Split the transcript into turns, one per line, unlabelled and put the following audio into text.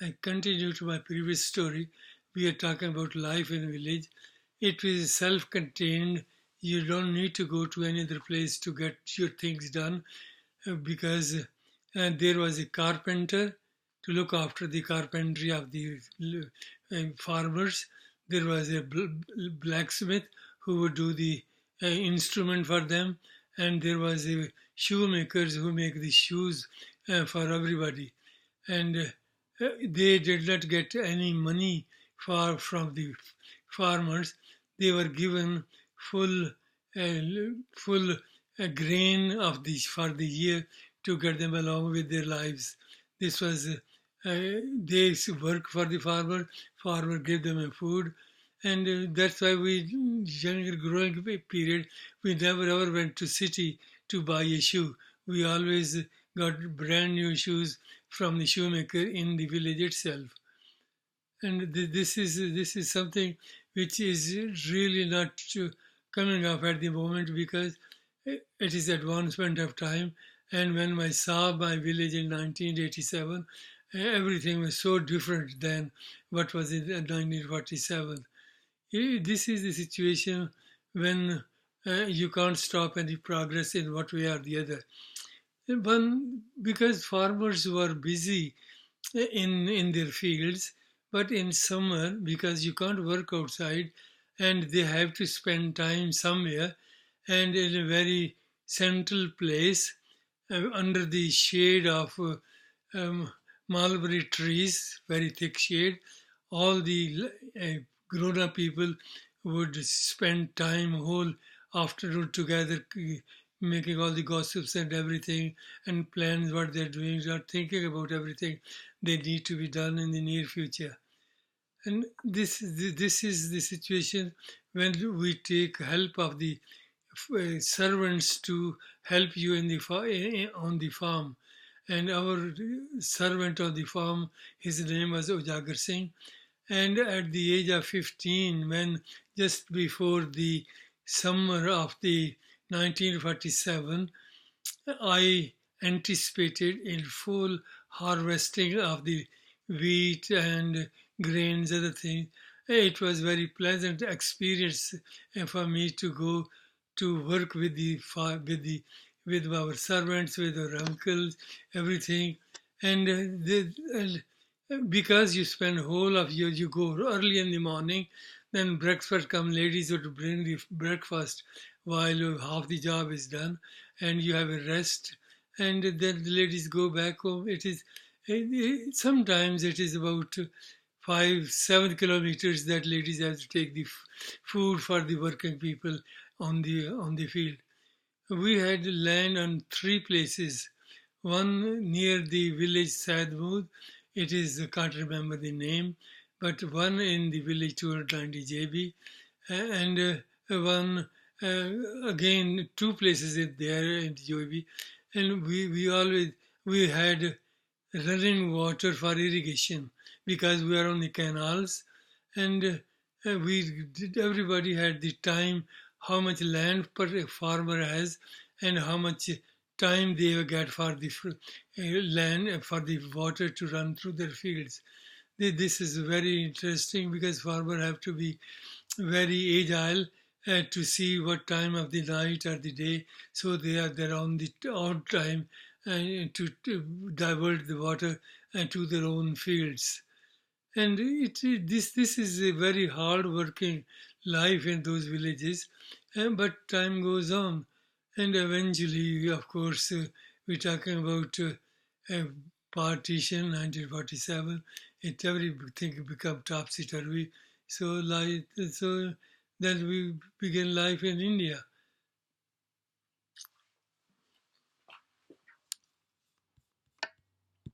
I continue to my previous story. We are talking about life in a village. It is self-contained. You don't need to go to any other place to get your things done because there was a carpenter to look after the carpentry of the farmers. There was a blacksmith who would do the instrument for them, and there was a shoemakers who make the shoes for everybody. And they did not get any money from the farmers. They were given full full grain of the for the year to get them along with their lives. This was they work for the farmer. Farmer gave them a food, and that's why we younger growing period we never ever went to city to buy a shoe. We always got brand new shoes from the shoemaker in the village itself. And this is something which is really not coming up at the moment because it is advancement of time. And when I saw my village in 1987, everything was so different than what was in 1947. This is the situation when you can't stop any progress in one way or the other. One, because farmers were busy in their fields, but in summer, because you can't work outside and they have to spend time somewhere and in a very central place under the shade of mulberry trees, very thick shade, all the grown-up people would spend time whole afternoon together making all the gossips and everything and plans what they're doing, not thinking about everything they need to be done in the near future. And this is the situation when we take help of the servants to help you in the on the farm. And our servant on the farm, his name was Ujagar Singh. And at the age of 15, when just before the summer of the 1947, I anticipated in full harvesting of the wheat and grains, other things. It was very pleasant experience for me to go to work with with our servants, with our uncles, everything, and because you spend whole of you go early in the morning, then breakfast come. Ladies would bring the breakfast while half the job is done, and you have a rest, and then the ladies go back home. It is sometimes it is about 5-7 kilometers that ladies have to take the food for the working people on the field. We had land on three places. One near the village Sadmood, it is I can't remember the name, but one in the village 290 JB, and one again two places in there in JB, and we had running water for irrigation because we are on the canals, and everybody had the time how much land per farmer has and how much time they get for the land for the water to run through their fields. This is very interesting because farmers have to be very agile to see what time of the night or the day, so they're on the odd time to divert the water to their own fields. And this is a very hard working life in those villages, but time goes on, and eventually, of course, we're talking about partition 1947. Everything become topsy turvy. So then we begin life in India.